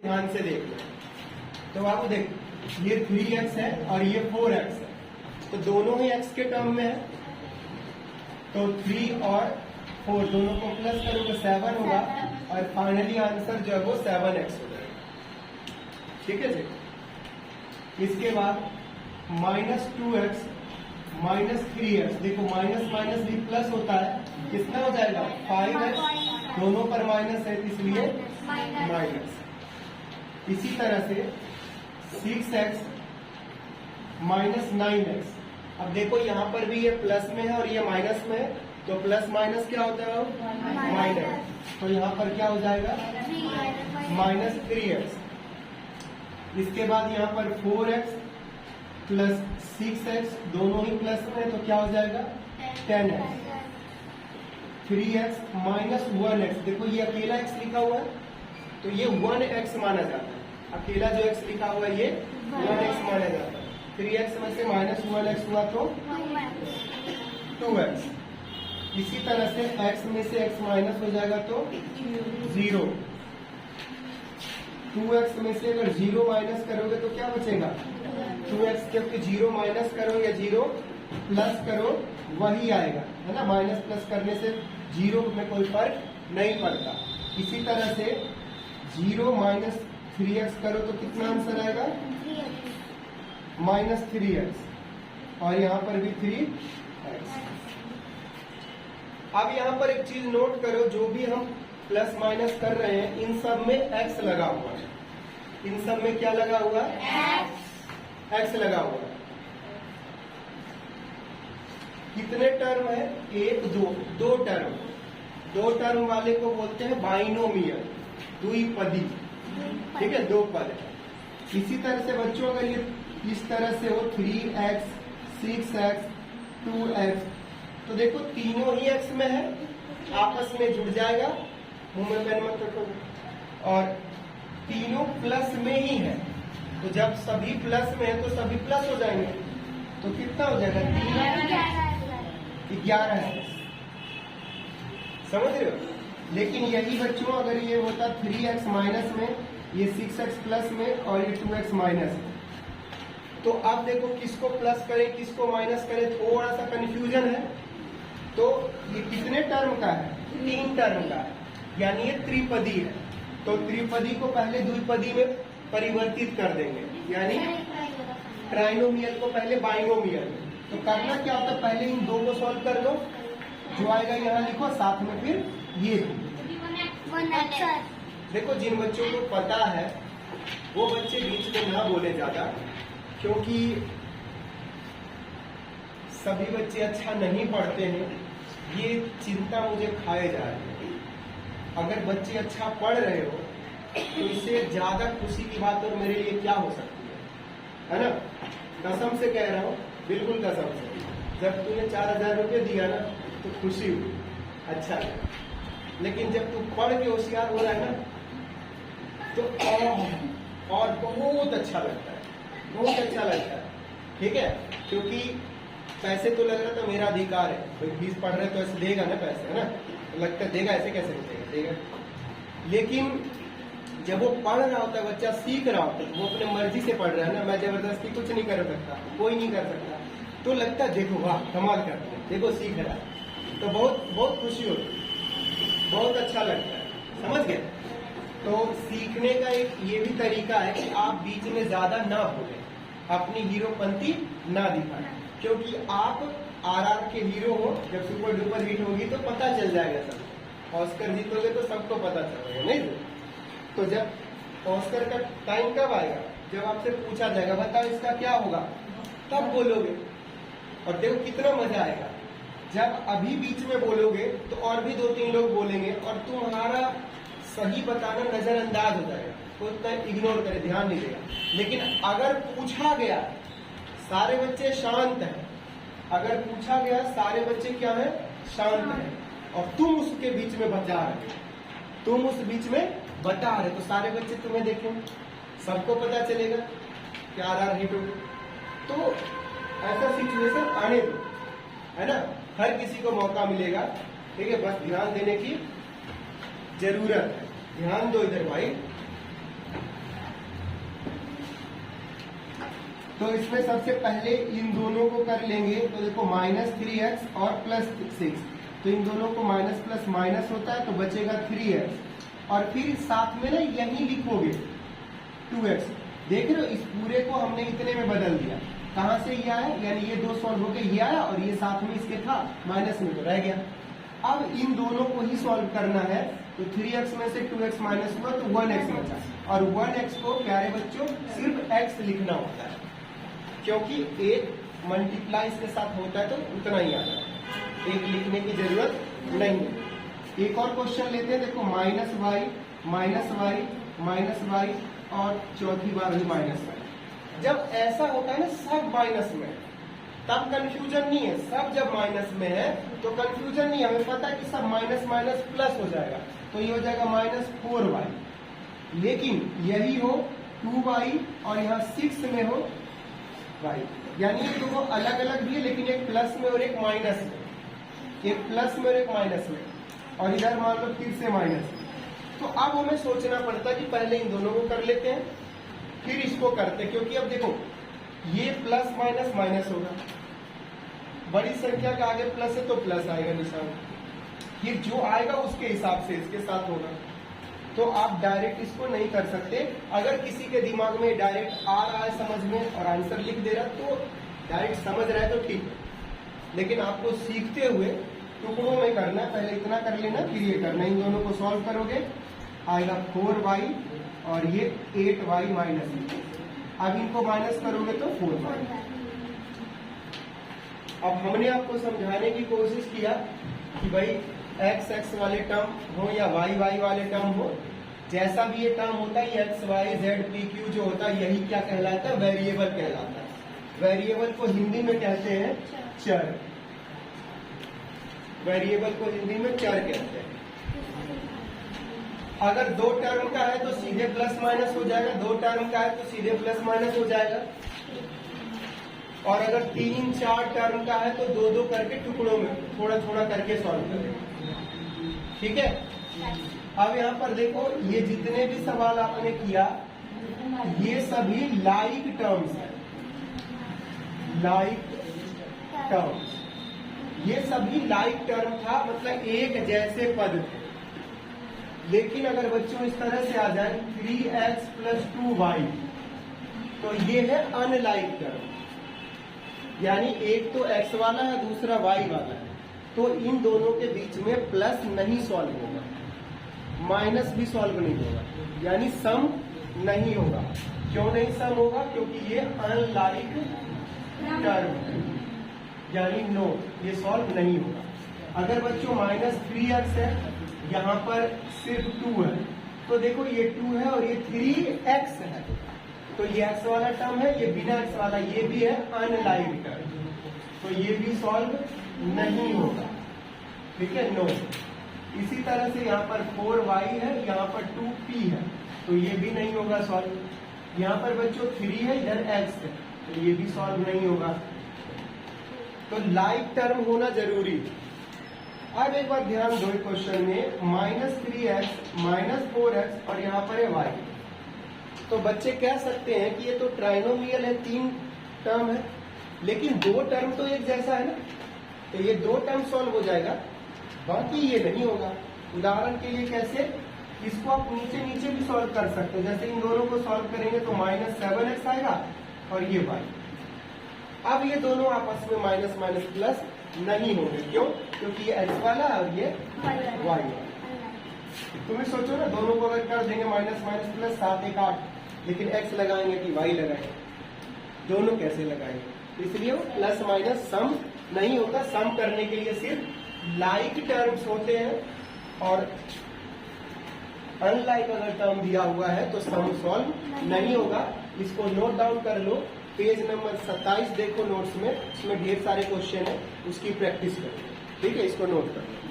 ध्यान से देख लो। तो आप देख, ये 3x है और ये 4x है, तो दोनों ही x के टर्म में है, तो 3 और 4 दोनों को प्लस करोगे 7 होगा, और फाइनली आंसर जो है वो 7x हो जाएगा। ठीक है जी। इसके बाद -2x -3x, देखो माइनस माइनस भी प्लस होता है, कितना हो जाएगा 5x, दोनों पर माइनस है इसलिए माइनस। इसी तरह से 6x -9x, अब देखो यहाँ पर भी ये प्लस में है और ये माइनस में है, तो प्लस माइनस क्या होता है माइनस, तो यहाँ पर क्या हो जाएगा -3x। इसके बाद यहाँ पर 4x प्लस 6x, दोनों ही प्लस में है, तो क्या हो जाएगा 10x। 3x -1x, देखो ये अकेला x लिखा हुआ है, तो ये 1x माना जाता है, अकेला जो x लिखा हुआ है ये 1x माना जाता है। 3x में से -1x हुआ तो 2x। इसी तरह से x में से x माइनस हो जाएगा तो 0। 2x में से अगर 0 माइनस करोगे तो क्या बचेगा 2x, क्योंकि 0 माइनस करो या 0 प्लस करो वही आएगा, है ना। माइनस प्लस करने से 0 में कोई फर्क नहीं पड़ता। इसी तरह से 0 -3x करो तो कितना आंसर आएगा -3x, और यहाँ पर भी 3x। अब यहाँ पर एक चीज नोट करो, जो भी हम प्लस माइनस कर रहे हैं इन सब में x लगा हुआ है, इन सब में क्या लगा हुआ है x लगा हुआ है। कितने टर्म है, 1 2 2 टर्म, 2 टर्म वाले को बोलते हैं बाइनोमियल, द्विपदी। ठीक है, 2 पद है। इसी तरह से बच्चों अगर ये इस तरह से हो 3x 6x 2x, तो देखो तीनों ही x में है, आपस में जुड़ जाएगा, मुंह में पेन मत रखो, और तीनों प्लस में ही है, तो जब सभी प्लस में है तो सभी प्लस हो जाएंगे, तो कितना हो जाएगा 11 है। समझ रहे हो। लेकिन यही बच्चों अगर ये होता 3x माइनस में, ये 6x प्लस में, और ये 2x माइनस में, तो अब देखो किसको प्लस करें किसको माइनस करें, थोड़ा सा कंफ्यूजन है। तो ये कितने टर्म का है, 3 टर्म का है, यानी ये त्रिपदी है, तो त्रिपदी को पहले द्विपदी में परिवर्तित कर देंगे, यानी ट्राइनोमियल को पहले बाइनोमियल। तो करना क्या होता है, पहले इन 2 को सॉल्व कर लो, जो आएगा यहाँ लिखो, साथ में फिर ये देखो। जिन बच्चों को पता है वो बच्चे बीच में ना बोले ज्यादा, क्योंकि सभी बच्चे अच्छा नहीं पढ़ते हैं, ये चिंता मुझे खाए जा रही है। अगर बच्चे अच्छा पढ़ रहे हो तो इससे ज्यादा खुशी की बात और मेरे लिए क्या हो सकती है ना। कसम से कह रहा हूँ, बिल्कुल कसम से, जब तूने 4000 रुपये दिया ना तो खुशी हुई, अच्छा लगा। लेकिन जब तू पढ़ के होशियार हो रहा है ना तो और बहुत अच्छा लगता है, बहुत अच्छा लगता है। ठीक है, क्योंकि पैसे तो लग रहा था मेरा अधिकार है, कोई फीस पढ़ रहे तो ऐसे देगा ना पैसे, है ना, तो लगता है देगा, ऐसे कैसे नहीं देगा। लेकिन जब वो पढ़ रहा होता है, बच्चा सीख रहा होता है, वो अपने मर्जी से पढ़ रहा है ना, मैं जबरदस्ती कुछ नहीं कर सकता, कोई नहीं कर सकता, तो लगता है देखो वाह कमाल करते हैं, देखो सीख रहा है, तो बहुत बहुत खुशी होती है, बहुत अच्छा लगता है। समझ गए। तो सीखने का एक ये भी तरीका है कि आप बीच में ज्यादा ना बोले, अपनी हीरोपंती ना दिखाएं, क्योंकि आप आरआर के हीरो हो, जब सुपर डुपर हिट होगी तो पता चल जाएगा सब। ऑस्कर जीतोगे तो सबको पता चलेगा, नहीं तो जब ऑस्कर का टाइम कब आएगा, जब आपसे पूछा जाएगा बताओ इसका क्या होगा, तब बोलोगे। और देखो कितना मजा आएगा, जब अभी बीच में बोलोगे तो और भी 2-3 लोग बोलेंगे और तुम्हारा सही बताना नजरअंदाज हो जाएगा, तो उतना इग्नोर करे, ध्यान नहीं देगा। लेकिन अगर पूछा गया, सारे बच्चे शांत हैं, अगर पूछा गया सारे बच्चे क्या है, शांत हैं, और तुम उसके बीच में बता रहे, तुम उस बीच में बता रहे, तो सारे बच्चे तुम्हें देखें, सबको पता चलेगा कि आरआर हिट हो। तो ऐसा सिचुएशन आने दो, है ना, हर किसी को मौका मिलेगा। ठीक है, बस ध्यान देने की जरूरत है, ध्यान दो इधर भाई। तो इसमें सबसे पहले इन दोनों को कर लेंगे। तो देखो -3x और +6, तो इन दोनों को माइनस प्लस माइनस होता है तो बचेगा 3x, और फिर साथ में ना यही लिखोगे 2x। देख रहे हो, इस पूरे को हमने इतने में बदल दिया। कहां से ये आया, यानी ये 2 सॉल्व होके ये आया और ये साथ में इसके था माइनस में तो रह गया। अब इन दोनों को ही सॉल्व करना है, तो 3x में से 2x माइनस हुआ तो 1x बचा, और 1x को प्यारे बच्चों सिर्फ x लिखना होता है, क्योंकि एक मल्टीप्लाई इसके साथ होता है तो उतना ही आता है, एक लिखने की जरूरत नहीं है। एक और क्वेश्चन लेते हैं, देखो माइनस वाई और चौथी बार भी -y। जब ऐसा होता है ना सब माइनस में, तब कंफ्यूजन नहीं है। सब जब माइनस में है तो कंफ्यूजन नहीं है, हमें पता है कि सब माइनस माइनस प्लस हो जाएगा, तो ये हो जाएगा -4y। लेकिन यही हो 2y और यहाँ 6 में हो y, यानी ये दोनों अलग अलग भी है, लेकिन एक प्लस में और एक माइनस में, एक प्लस में और एक माइनस में, और इधर मान लो फिर से माइनस। तो अब हमें सोचना पड़ता है कि पहले इन दोनों को कर लेते हैं फिर इसको करते हैं, क्योंकि अब देखो ये प्लस माइनस माइनस होगा, बड़ी संख्या के आगे प्लस है तो प्लस आएगा निशान, फिर जो आएगा उसके हिसाब से इसके साथ होगा। तो आप डायरेक्ट इसको नहीं कर सकते। अगर किसी के दिमाग में डायरेक्ट आ रहा है समझ में और आंसर लिख दे रहा तो डायरेक्ट समझ रहा है तो ठीक है, लेकिन आपको सीखते हुए टुकड़ों में करना, पहले इतना कर लेना फिर ये करना। इन दोनों को सॉल्व करोगे आएगा 4y और ये 8y माइनस, अब इनको माइनस करोगे तो 4y। अब हमने आपको समझाने की कोशिश किया कि भाई x वाले टर्म हो या y वाले टर्म हो, जैसा भी ये टर्म होता है, x y z p q जो होता है यही क्या कहलाता है, वेरिएबल कहलाता है। वेरिएबल को हिंदी में कहते हैं चर, वेरिएबल को हिंदी में चर कहते हैं। अगर 2 टर्म का है तो सीधे प्लस माइनस हो जाएगा, 2 टर्म का है तो सीधे प्लस माइनस हो जाएगा, और अगर 3-4 टर्म का है तो 2-2 करके टुकड़ों में थोड़ा थोड़ा करके सॉल्व करेंगे। ठीक है, अब यहाँ पर देखो ये जितने भी सवाल आपने किया ये सभी लाइक टर्म्स है, लाइक टर्म्स, ये सभी लाइक टर्म था, मतलब एक जैसे पद थे। लेकिन अगर बच्चों इस तरह से आ जाए 3x + 2y, तो ये है अनलाइक टर्म, यानी एक तो x वाला है दूसरा y वाला है, तो इन दोनों के बीच में प्लस नहीं सॉल्व होगा, माइनस भी सॉल्व नहीं होगा, यानी सम नहीं होगा। क्यों नहीं सम होगा, क्योंकि ये अनलाइक टर्म है, यानी नो, ये सॉल्व नहीं होगा। अगर बच्चों -3x है, यहाँ पर सिर्फ 2 है, तो देखो ये 2 है और ये 3x है, तो ये x वाला टर्म है, ये बिना x वाला ये भी है अनलाइक टर्म, तो ये भी सॉल्व नहीं होगा। ठीक है, नो। इसी तरह से यहाँ पर 4y है, यहाँ पर 2p है, तो ये भी नहीं होगा सॉल्व। यहाँ पर बच्चों 3 है, इधर x है, तो ये भी सॉल्व नहीं होगा। तो लाइक टर्म होना जरूरी है। अब एक बार ध्यान दो क्वेश्चन में -3x -4x और यहाँ पर है y, तो बच्चे कह सकते हैं कि ये तो ट्राइनोमियल है, 3 टर्म है, लेकिन 2 टर्म तो एक जैसा है ना, तो ये 2 टर्म सॉल्व हो जाएगा, बाकी ये नहीं होगा। उदाहरण के लिए कैसे, इसको आप नीचे नीचे भी सॉल्व कर सकते हो, जैसे इन दोनों को सॉल्व करेंगे तो -7x आएगा और ये y। अब ये दोनों आपस में माइनस माइनस प्लस नहीं होंगे, क्यों, क्योंकि ये x वाला और ये y वाला। तुम्हें सोचो ना, दोनों को अगर कर देंगे माइनस माइनस प्लस 7 1 8, लेकिन x लगाएंगे कि y लगाएंगे, दोनों कैसे लगाएंगे, इसलिए प्लस माइनस सम नहीं होता। सम करने के लिए सिर्फ लाइक टर्म्स होते हैं, और अनलाइक अगर टर्म दिया हुआ है तो सम सॉल्व नहीं होगा। इसको नोट डाउन कर लो, पेज नंबर 27 देखो नोट्स में, उसमें ढेर सारे क्वेश्चन है, उसकी प्रैक्टिस करो। ठीक है, इसको नोट कर लो।